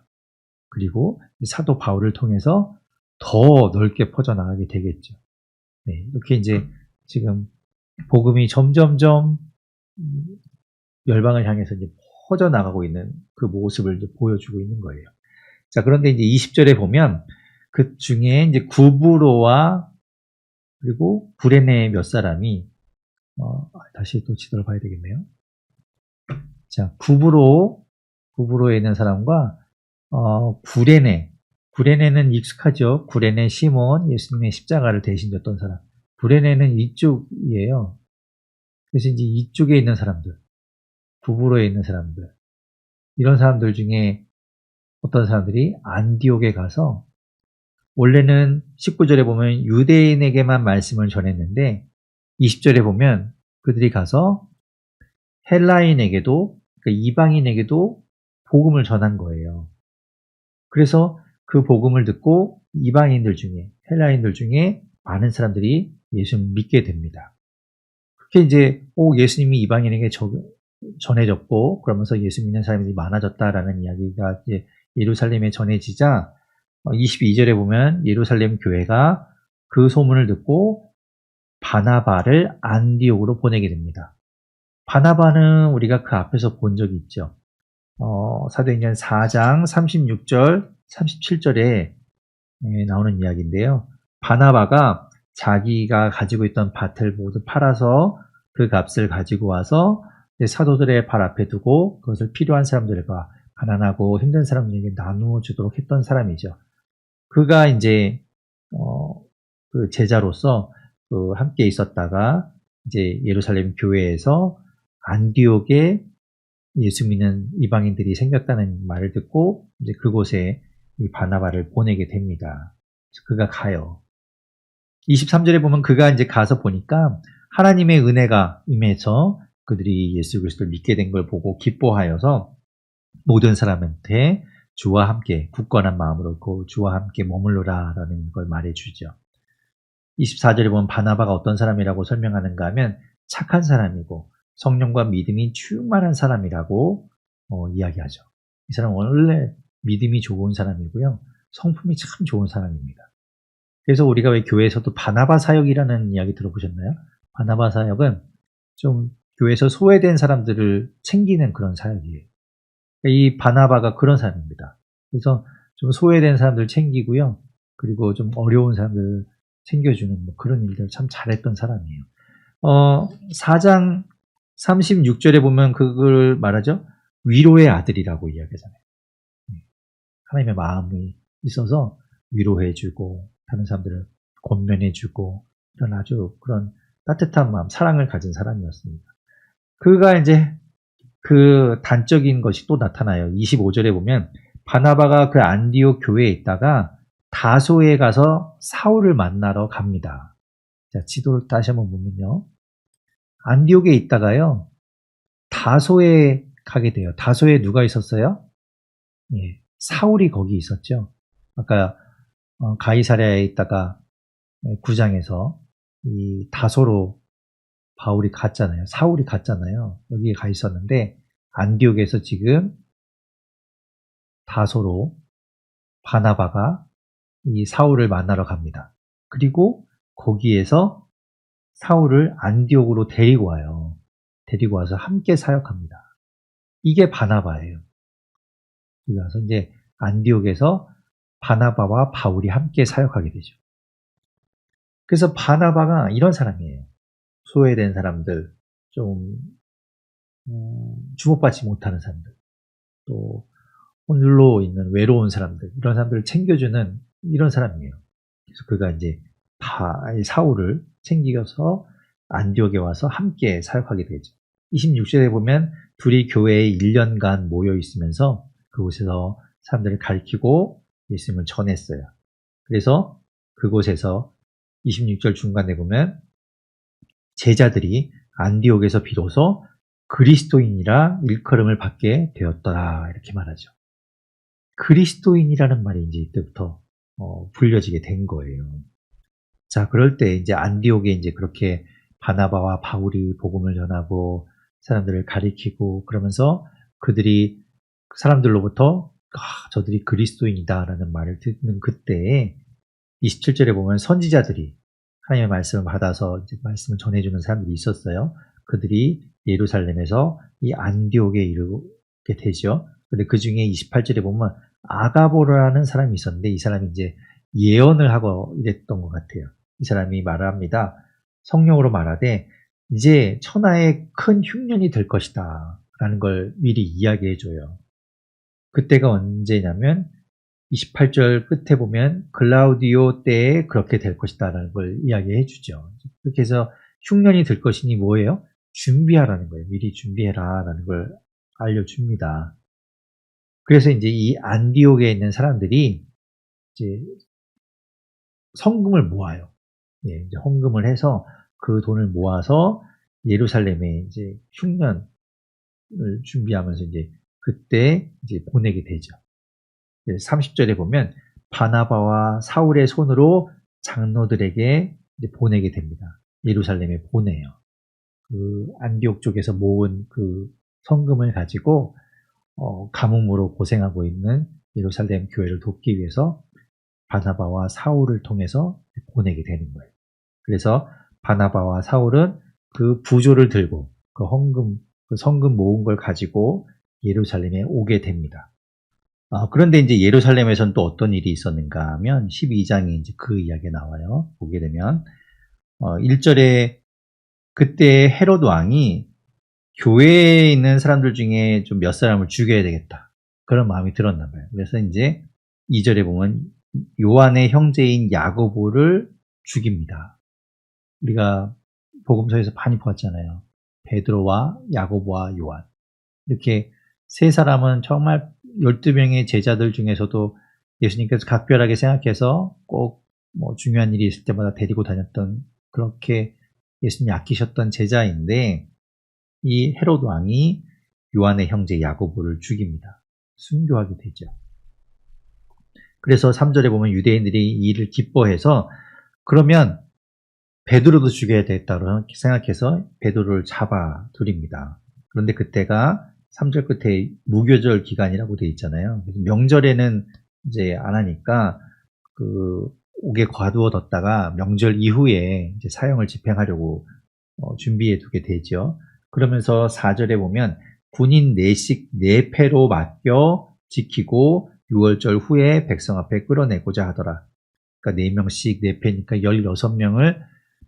그리고 사도 바울을 통해서 더 넓게 퍼져나가게 되겠죠. 네, 이렇게 이제 지금 복음이 점점점 열방을 향해서 이제 퍼져나가고 있는 그 모습을 이제 보여주고 있는 거예요. 자, 그런데 이제 20절에 보면 그 중에 이제 구브로와 그리고 구레네 몇 사람이 다시 또 지도를 봐야 되겠네요. 자, 구브로에 있는 사람과 구레네는 익숙하죠. 구레네 시몬, 예수님의 십자가를 대신 졌던 사람. 구레네는 이쪽이에요. 그래서 이제 이쪽에 있는 사람들, 구브로에 있는 사람들, 이런 사람들 중에 어떤 사람들이 안디옥에 가서 원래는 19절에 보면 유대인에게만 말씀을 전했는데 20절에 보면 그들이 가서 헬라인에게도, 그러니까 이방인에게도 복음을 전한 거예요. 그래서 그 복음을 듣고 이방인들 중에, 헬라인들 중에 많은 사람들이 예수를 믿게 됩니다. 그렇게 이제 예수님이 이방인에게 전해졌고 그러면서 예수 믿는 사람들이 많아졌다라는 이야기가 이제 예루살렘에 전해지자 22절에 보면 예루살렘 교회가 그 소문을 듣고 바나바를 안디옥으로 보내게 됩니다. 바나바는 우리가 그 앞에서 본 적이 있죠. 사도행전 4장 36절, 37절에 나오는 이야기인데요. 바나바가 자기가 가지고 있던 밭을 모두 팔아서 그 값을 가지고 와서 사도들의 발 앞에 두고 그것을 필요한 사람들과 가난하고 힘든 사람들에게 나누어 주도록 했던 사람이죠. 그가 이제 그 제자로서 함께 있었다가 이제 예루살렘 교회에서 안디옥에 예수 믿는 이방인들이 생겼다는 말을 듣고 이제 그곳에 이 바나바를 보내게 됩니다. 그가 가요. 23절에 보면 그가 이제 가서 보니까 하나님의 은혜가 임해서 그들이 예수 그리스도를 믿게 된 걸 보고 기뻐하여서 모든 사람한테 주와 함께 굳건한 마음으로 주와 함께 머물러라라는 걸 말해주죠. 24절에 보면 바나바가 어떤 사람이라고 설명하는가 하면 착한 사람이고 성령과 믿음이 충만한 사람이라고 이야기하죠. 이 사람은 원래 믿음이 좋은 사람이고요. 성품이 참 좋은 사람입니다. 그래서 우리가 왜 교회에서도 바나바 사역이라는 이야기 들어보셨나요? 바나바 사역은 좀 교회에서 소외된 사람들을 챙기는 그런 사역이에요. 이 바나바가 그런 사람입니다. 그래서 좀 소외된 사람들 챙기고요. 그리고 좀 어려운 사람들 챙겨주는 그런 일들 참 잘했던 사람이에요. 4장 36절에 보면 그걸 말하죠. 위로의 아들이라고 이야기하잖아요. 하나님의 마음이 있어서 위로해주고 다른 사람들을 권면해주고 이런 아주 그런 따뜻한 마음, 사랑을 가진 사람이었습니다. 그가 이제 그 단적인 것이 또 나타나요. 25절에 보면 바나바가 그 안디옥 교회에 있다가 다소에 가서 사울을 만나러 갑니다. 자, 지도를 다시 한번 보면요. 안디옥에 있다가요. 다소에 가게 돼요. 다소에 누가 있었어요? 예, 사울이 거기 있었죠. 아까 가이사랴에 있다가 9장에서 이 다소로 바울이 갔잖아요. 사울이 갔잖아요. 여기에 가 있었는데 안디옥에서 지금 다소로 바나바가 이 사울을 만나러 갑니다. 그리고 거기에서 사울을 안디옥으로 데리고 와요. 데리고 와서 함께 사역합니다. 이게 바나바예요. 그래서 이제 안디옥에서 바나바와 바울이 함께 사역하게 되죠. 그래서 바나바가 이런 사람이에요. 소외된 사람들, 좀 주목받지 못하는 사람들, 또 홀로 있는 외로운 사람들, 이런 사람들을 챙겨주는 이런 사람이에요. 그래서 그가 이제 사울을 챙기셔서 안디옥에 와서 함께 사역하게 되죠. 26절에 보면 둘이 교회에 1년간 모여 있으면서 그곳에서 사람들을 가르치고 예수님을 전했어요. 그래서 그곳에서 26절 중간에 보면 제자들이 안디옥에서 비로소 그리스도인이라 일컬음을 받게 되었더라 이렇게 말하죠. 그리스도인이라는 말이 이제 이때부터 불려지게 된 거예요. 자, 그럴 때 이제 안디옥에 이제 그렇게 바나바와 바울이 복음을 전하고 사람들을 가리키고 그러면서 그들이 사람들로부터 저들이 그리스도인이다라는 말을 듣는 그때에 27절에 보면 선지자들이 하나님의 말씀을 받아서 이제 말씀을 전해주는 사람들이 있었어요. 그들이 예루살렘에서 이 안디옥에 이르게 되죠. 근데 그 중에 28절에 보면 아가보라는 사람이 있었는데 이 사람이 이제 예언을 하고 이랬던 것 같아요. 이 사람이 말합니다. 성령으로 말하되 이제 천하의 큰 흉년이 될 것이다 라는 걸 미리 이야기해줘요. 그때가 언제냐면 28절 끝에 보면 글라우디오 때에 그렇게 될 것이다 라는 걸 이야기해 주죠. 그렇게 해서 흉년이 될 것이니 뭐예요? 준비하라는 거예요. 미리 준비해라 라는 걸 알려줍니다. 그래서 이제 이 안디옥에 있는 사람들이 이제 성금을 모아요. 예, 이제 헌금을 해서 그 돈을 모아서 예루살렘에 이제 흉년을 준비하면서 이제 그때 이제 보내게 되죠. 30절에 보면 바나바와 사울의 손으로 장로들에게 이제 보내게 됩니다. 예루살렘에 보내요. 그 안디옥 쪽에서 모은 그 성금을 가지고 가뭄으로 고생하고 있는 예루살렘 교회를 돕기 위해서 바나바와 사울을 통해서 보내게 되는 거예요. 그래서 바나바와 사울은 그 부조를 들고 그 성금 모은 걸 가지고 예루살렘에 오게 됩니다. 그런데 이제 예루살렘에서는 또 어떤 일이 있었는가 하면 12장에 이제 그 이야기가 나와요. 보게 되면 1절에 그때 헤롯 왕이 교회에 있는 사람들 중에 좀 몇 사람을 죽여야 되겠다. 그런 마음이 들었나 봐요. 그래서 이제 2절에 보면 요한의 형제인 야고보를 죽입니다. 우리가 복음서에서 많이 보았잖아요. 베드로와 야고보와 요한. 이렇게 세 사람은 정말 12명의 제자들 중에서도 예수님께서 각별하게 생각해서 꼭 뭐 중요한 일이 있을 때마다 데리고 다녔던 그렇게 예수님이 아끼셨던 제자인데 이 헤롯 왕이 요한의 형제 야고보를 죽입니다. 순교하게 되죠. 그래서 3절에 보면 유대인들이 이 일을 기뻐해서 그러면 베드로도 죽여야 되겠다고 생각해서 베드로를 잡아들입니다. 그런데 그때가 3절 끝에 무교절 기간이라고 되어 있잖아요. 명절에는 이제 안 하니까 그 옥에 가두어뒀다가 명절 이후에 이제 사형을 집행하려고 준비해 두게 되죠. 그러면서 4절에 보면 군인 4씩 4패로 맡겨 지키고 6월절 후에 백성 앞에 끌어내고자 하더라. 그러니까 4명씩 4패니까 16명을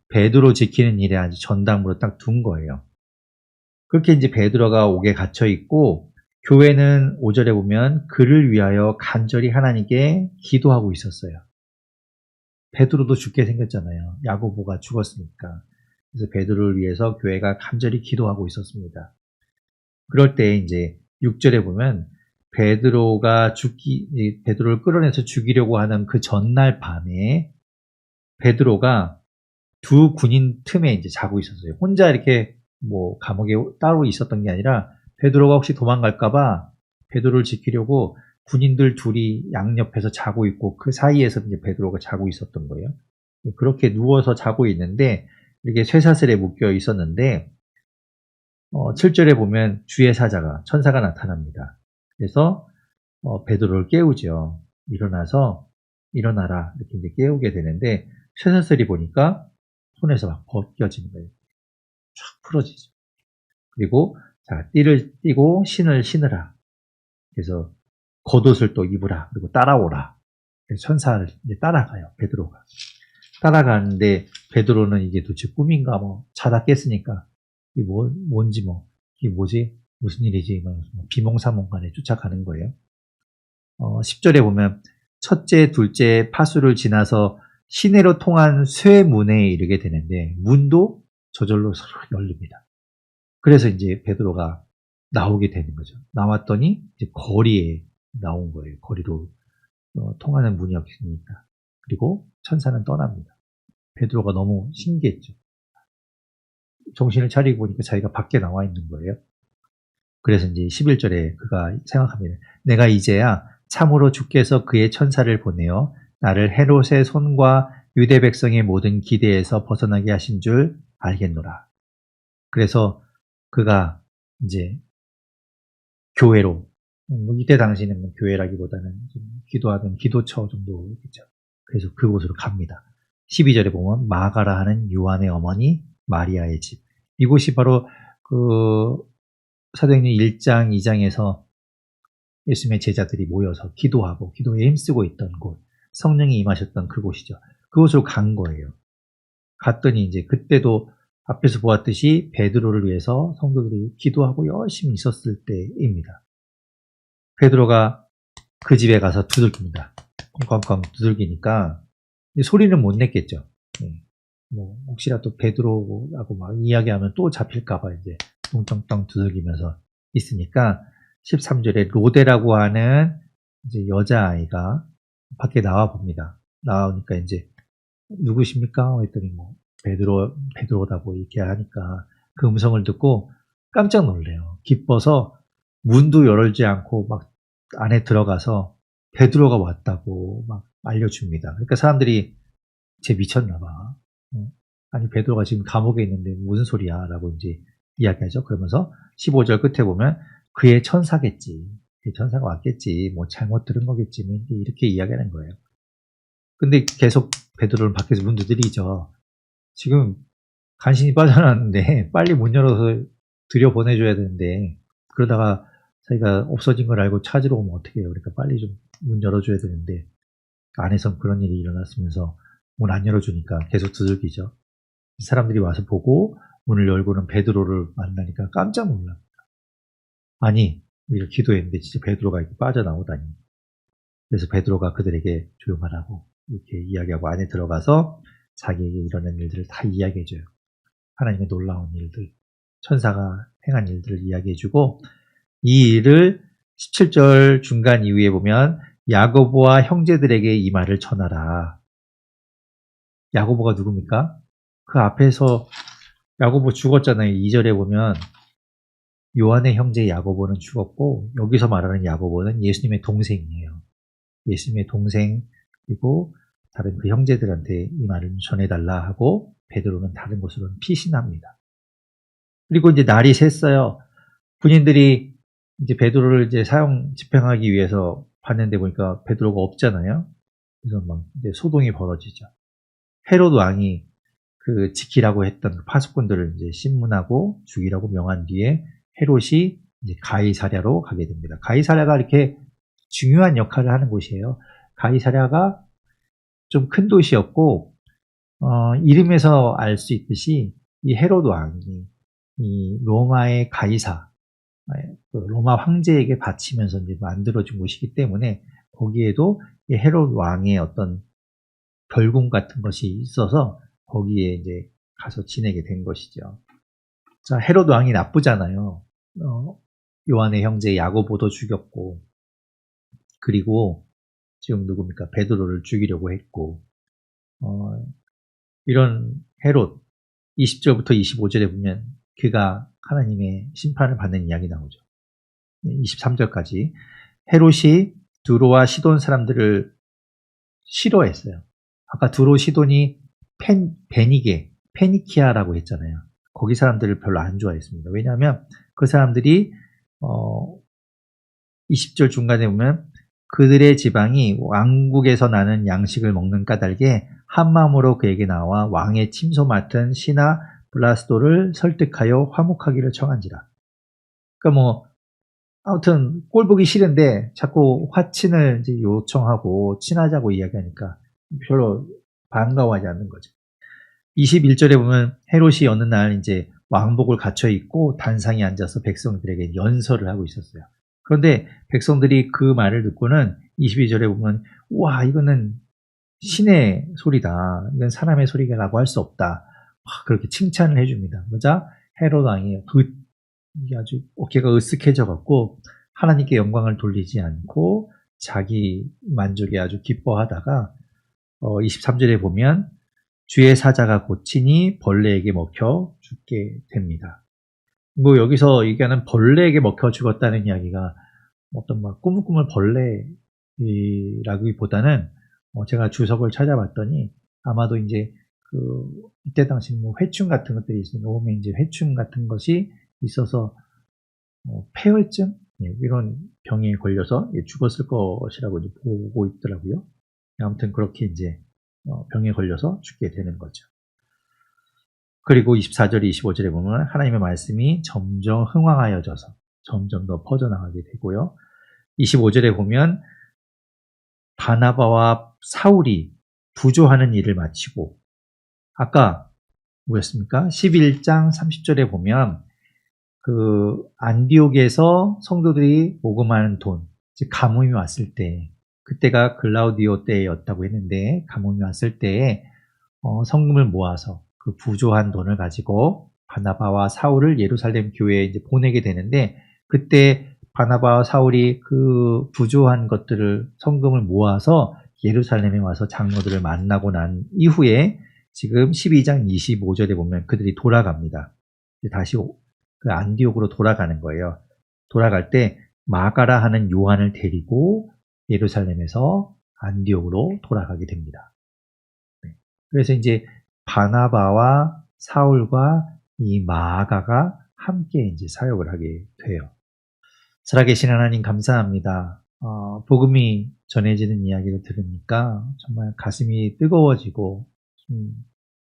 베드로 지키는 일에 아주 전담으로 딱 둔 거예요. 그렇게 이제 베드로가 옥에 갇혀 있고 교회는 5절에 보면 그를 위하여 간절히 하나님께 기도하고 있었어요. 베드로도 죽게 생겼잖아요. 야고보가 죽었으니까. 그래서 베드로를 위해서 교회가 간절히 기도하고 있었습니다. 그럴 때 이제 6절에 보면 베드로를 끌어내서 죽이려고 하는 그 전날 밤에 베드로가 두 군인 틈에 이제 자고 있었어요. 혼자 이렇게 뭐 감옥에 따로 있었던 게 아니라 베드로가 혹시 도망갈까봐 베드로를 지키려고 군인들 둘이 양옆에서 자고 있고 그 사이에서 이제 베드로가 자고 있었던 거예요. 그렇게 누워서 자고 있는데 이렇게 쇠사슬에 묶여 있었는데 7절에 보면 주의 사자가 천사가 나타납니다. 그래서 베드로를 깨우죠. 일어나라 이렇게 이제 깨우게 되는데 쇠사슬이 보니까 손에서 막 벗겨지는 거예요. 쫙 풀어지죠. 그리고 자 띠를 띠고 신을 신으라. 그래서 겉옷을 또 입으라. 그리고 따라오라. 그래서 천사를 이제 따라가요. 베드로가 따라가는데 베드로는 이게 도대체 꿈인가 뭐 자다 깼으니까 이게 뭔지 뭐 이게 뭐지 무슨 일이지 비몽사몽간에 쫓아가는 거예요. 10절에 보면 첫째 둘째 파수를 지나서 시내로 통한 쇠문에 이르게 되는데 문도 저절로 서로 열립니다. 그래서 이제 베드로가 나오게 되는 거죠. 나왔더니 이제 거리에 나온 거예요. 거리로 통하는 문이 없으니까. 그리고 천사는 떠납니다. 베드로가 너무 신기했죠. 정신을 차리고 보니까 자기가 밖에 나와 있는 거예요. 그래서 이제 11절에 그가 생각합니다. 내가 이제야 참으로 주께서 그의 천사를 보내어 나를 헤롯의 손과 유대 백성의 모든 기대에서 벗어나게 하신 줄 알겠노라. 그래서 그가 이제 교회로, 이때 당시는 뭐 교회라기보다는 좀 기도하던 기도처 정도겠죠. 그래서 그곳으로 갑니다. 12절에 보면 마가라 하는 요한의 어머니 마리아의 집. 이곳이 바로 그 사도행전 1장, 2장에서 예수님의 제자들이 모여서 기도하고 기도에 힘쓰고 있던 곳, 성령이 임하셨던 그곳이죠. 그곳으로 간 거예요. 갔더니 이제 그때도 앞에서 보았듯이 베드로를 위해서 성도들이 기도하고 열심히 있었을 때입니다. 베드로가 그 집에 가서 두들깁니다. 쾅쾅쾅 두들기니까 소리는 못 냈겠죠. 뭐 혹시라도 베드로라고 막 이야기하면 또 잡힐까봐 이제 뚱뚱뚱 두들기면서 있으니까 13절에 로데라고 하는 이제 여자아이가 밖에 나와 봅니다. 나오니까 이제 누구십니까? 했더니 뭐 베드로다고 이렇게 하니까 그 음성을 듣고 깜짝 놀래요. 기뻐서 문도 열지 않고 막 안에 들어가서 베드로가 왔다고 막 알려줍니다. 그러니까 사람들이 쟤 미쳤나 봐. 아니 베드로가 지금 감옥에 있는데 무슨 소리야 라고 이제 이야기하죠. 그러면서 15절 끝에 보면 그의 천사겠지. 그의 천사가 왔겠지. 뭐 잘못 들은 거겠지. 뭐 이렇게 이야기하는 거예요. 근데 계속 베드로는 밖에서 문 두드리죠. 지금 간신히 빠져나왔는데 빨리 문 열어서 들여보내줘야 되는데 그러다가 자기가 없어진 걸 알고 찾으러 오면 어떻게 해요. 그러니까 빨리 좀 문 열어줘야 되는데 안에선 그런 일이 일어났으면서 문 안 열어주니까 계속 두들기죠. 사람들이 와서 보고 문을 열고는 베드로를 만나니까 깜짝 놀랍니다. 아니 우리가 기도했는데 진짜 베드로가 이렇게 빠져나오다니. 그래서 베드로가 그들에게 조용하라고 이렇게 이야기하고 안에 들어가서 자기에게 일어난 일들을 다 이야기해줘요. 하나님의 놀라운 일들, 천사가 행한 일들을 이야기해주고 이 일을 17절 중간 이후에 보면 야고보와 형제들에게 이 말을 전하라. 야고보가 누굽니까? 그 앞에서 야고보 죽었잖아요. 2절에 보면 요한의 형제 야고보는 죽었고 여기서 말하는 야고보는 예수님의 동생이에요. 예수님의 동생 그리고 다른 그 형제들한테 이 말을 전해달라 하고 베드로는 다른 곳으로는 피신합니다. 그리고 이제 날이 샜어요. 군인들이 이제 베드로를 이제 사형 집행하기 위해서 봤는데 보니까 베드로가 없잖아요. 그래서 막 이제 소동이 벌어지죠. 헤롯 왕이 그 지키라고 했던 그 파수꾼들을 이제 신문하고 죽이라고 명한 뒤에 헤롯이 이제 가이사랴로 가게 됩니다. 가이사랴가 이렇게 중요한 역할을 하는 곳이에요. 가이사랴가 좀 큰 도시였고 이름에서 알 수 있듯이 이 헤롯 왕이 이 로마의 가이사, 로마 황제에게 바치면서 이제 만들어진 곳이기 때문에 거기에도 이 헤롯 왕의 어떤 별궁 같은 것이 있어서 거기에 이제 가서 지내게 된 것이죠. 자, 헤롯 왕이 나쁘잖아요. 요한의 형제 야고보도 죽였고, 그리고 지금 누굽니까? 베드로를 죽이려고 했고, 이런 헤롯 20절부터 25절에 보면 그가 하나님의 심판을 받는 이야기 나오죠. 23절까지 헤롯이 두로와 시돈 사람들을 싫어했어요. 아까 두로 시돈이 페니키아라고 했잖아요. 거기 사람들을 별로 안 좋아했습니다. 왜냐하면 그 사람들이 20절 중간에 보면 그들의 지방이 왕국에서 나는 양식을 먹는 까닭에 한마음으로 그에게 나와 왕의 침소 맡은 시나 블라스도를 설득하여 화목하기를 청한지라. 그러니까 아무튼 꼴 보기 싫은데 자꾸 화친을 이제 요청하고 친하자고 이야기하니까 별로 반가워하지 않는 거죠. 21절에 보면 헤롯이 어느 날 이제 왕복을 갖춰 입고 단상에 앉아서 백성들에게 연설을 하고 있었어요. 그런데 백성들이 그 말을 듣고는 22절에 보면 와 이거는 신의 소리다. 이건 사람의 소리라고 할 수 없다. 그렇게 칭찬을 해줍니다. 그러자 헤롯 왕이 아주 어깨가 으쓱해져 갖고 하나님께 영광을 돌리지 않고 자기 만족에 아주 기뻐하다가 23절에 보면 주의 사자가 고치니 벌레에게 먹혀 죽게 됩니다. 여기서 얘기하는 벌레에게 먹혀 죽었다는 이야기가 어떤 꾸물꾸물 벌레라기보다는 제가 주석을 찾아봤더니 아마도 이제 이때 당시 회충 같은 것들이 있어요. 오면 이제 회충 같은 것이 있어서 폐혈증 이런 병에 걸려서 죽었을 것이라고 이제 보고 있더라고요. 아무튼 그렇게 이제 병에 걸려서 죽게 되는 거죠. 그리고 24절, 25절에 보면 하나님의 말씀이 점점 흥왕하여져서 점점 더 퍼져나가게 되고요. 25절에 보면 바나바와 사울이 부조하는 일을 마치고 아까 뭐였습니까? 11장 30절에 보면 그 안디옥에서 성도들이 모금하는 돈, 즉 가뭄이 왔을 때 그때가 글라우디오 때였다고 했는데 가뭄이 왔을 때에 성금을 모아서 그 부조한 돈을 가지고 바나바와 사울을 예루살렘 교회에 이제 보내게 되는데 그때 바나바와 사울이 그 부조한 것들을 성금을 모아서 예루살렘에 와서 장로들을 만나고 난 이후에 지금 12장 25절에 보면 그들이 돌아갑니다. 다시 그 안디옥으로 돌아가는 거예요. 돌아갈 때 마가라 하는 요한을 데리고 예루살렘에서 안디옥으로 돌아가게 됩니다. 그래서 이제 바나바와 사울과 이 마가가 함께 이제 사역을 하게 돼요. 살아계신 하나님 감사합니다. 복음이 전해지는 이야기를 들으니까 정말 가슴이 뜨거워지고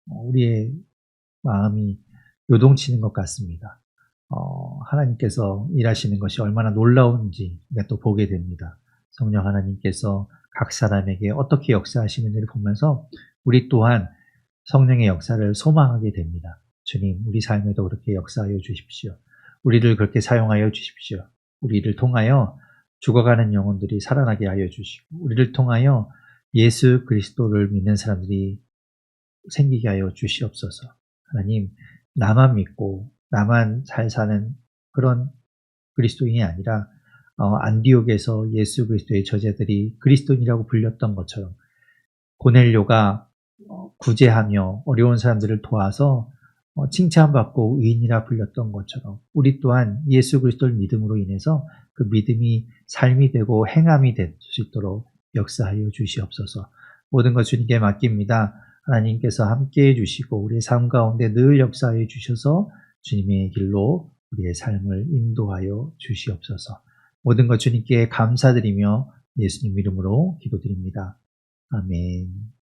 우리의 마음이 요동치는 것 같습니다. 하나님께서 일하시는 것이 얼마나 놀라운지 또 보게 됩니다. 성령 하나님께서 각 사람에게 어떻게 역사하시는지를 보면서 우리 또한 성령의 역사를 소망하게 됩니다. 주님, 우리 삶에도 그렇게 역사하여 주십시오. 우리를 그렇게 사용하여 주십시오. 우리를 통하여 죽어가는 영혼들이 살아나게 하여 주시고 우리를 통하여 예수 그리스도를 믿는 사람들이 생기게 하여 주시옵소서. 하나님, 나만 믿고 나만 잘 사는 그런 그리스도인이 아니라 안디옥에서 예수 그리스도의 저자들이 그리스도인이라고 불렸던 것처럼 고넬료가 구제하며 어려운 사람들을 도와서 칭찬받고 의인이라 불렸던 것처럼 우리 또한 예수 그리스도를 믿음으로 인해서 그 믿음이 삶이 되고 행함이 될 수 있도록 역사하여 주시옵소서. 모든 것 주님께 맡깁니다. 하나님께서 함께해 주시고 우리의 삶 가운데 늘 역사해 주셔서 주님의 길로 우리의 삶을 인도하여 주시옵소서. 모든 것 주님께 감사드리며 예수님 이름으로 기도드립니다. 아멘.